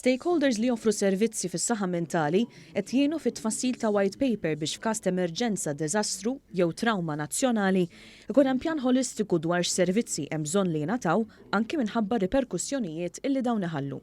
Stakeholders li joffru servizzi fis-saħħa mentali qed jgħinu fit-tfassil ta' white paper biex f'każ ta' emerġenza, diżastru jew trawma nazzjonali ikun hemm pjan ħolistiku dwar x'servizzi hemm bżonn li jingħataw anke minħabba riperkussjonijiet illi dawn iħallu.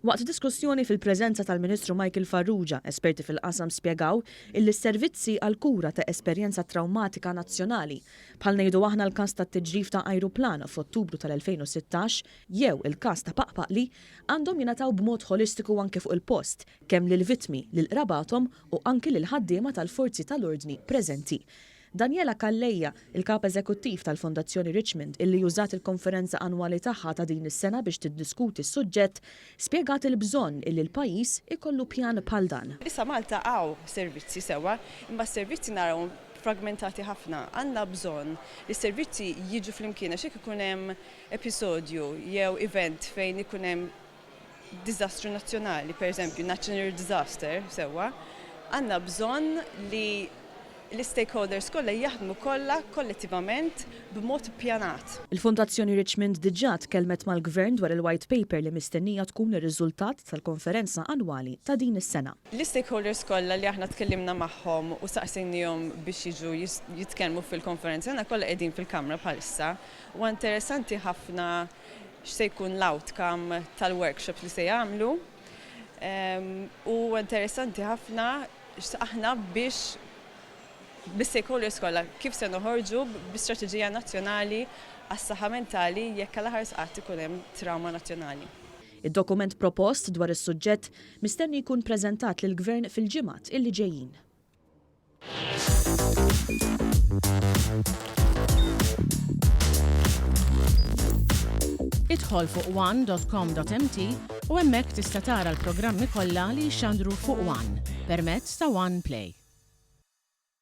Waqt diskussjoni fil-preżenza tal-Ministru Michael Farrugia, esperti fil-qasam spjegaw illi s-servizzi għall-kura ta' esperjenza trawmatika nazzjonali bħal ngħidu aħna l-każ tat-tiġrif ta' ajruplan f'Ottubru tal-2016 jew il-każ ta' paqpaqli għandhom jingħataw b'mod ħolistiku anke fuq il-post kemm lill-vittmi lil qrabathom u anke lil ħaddiema tal-forzi tal-ordni preżenti. Daniela Kalleja, il-kap eżekuttiv tal-Fondazzjoni Richmond, illi użat il-konferenza annwali tagħha ta' din is-sena biex tiddiskuti s-suġġett, spjegat il-bżonn illi l-pajjiż ikollu pjan bħal dan. Issa Malta għaw servizzi sewa, imma s-servizzi narawhom fragmentati ħafna. Għandna bżonn li s-servizzi jiġu flimkien għax ikun hemm episodju jew event fejn ikun hemm diżastru nazzjonali, pereżempju national disaster sewa, għandna bżonn li l-stakeholders kollha jaħdmu kollha kollettivament b'mod ppjanat. Il-Fondazzjoni Richmond diġà tkellmet mal-Gvern dwar il-white paper li mistennija tkun ir-riżultat tal-konferenza annwali ta' din is-sena. L-stakeholders kollha li aħna tkellimna magħhom u saqsejnihom biex jiġu jitkellmu fil-konferenza għandna kollha qegħdin fil-Kamra bħalissa. U interessanti ħafna x'se jkun l-outcome tal-workshop li se jagħmlu. U interessanti ħafna aħna biex bis-stakeholders kollha kif se noħorġu bi-strateġija nazzjonali għas-saħħa mentali jekk għal-aħħar qatt ikun hemm trawma nazzjonali. Id-dokument propost dwar is-suġġett mistenni jkun preżentat lill-Gvern fil-ġimgħat illi ġejjin. Idħol fuq one.com.mt u hemmhekk tista' tara l-programmi kollha li jxandru fuq One permezz ta' One Play.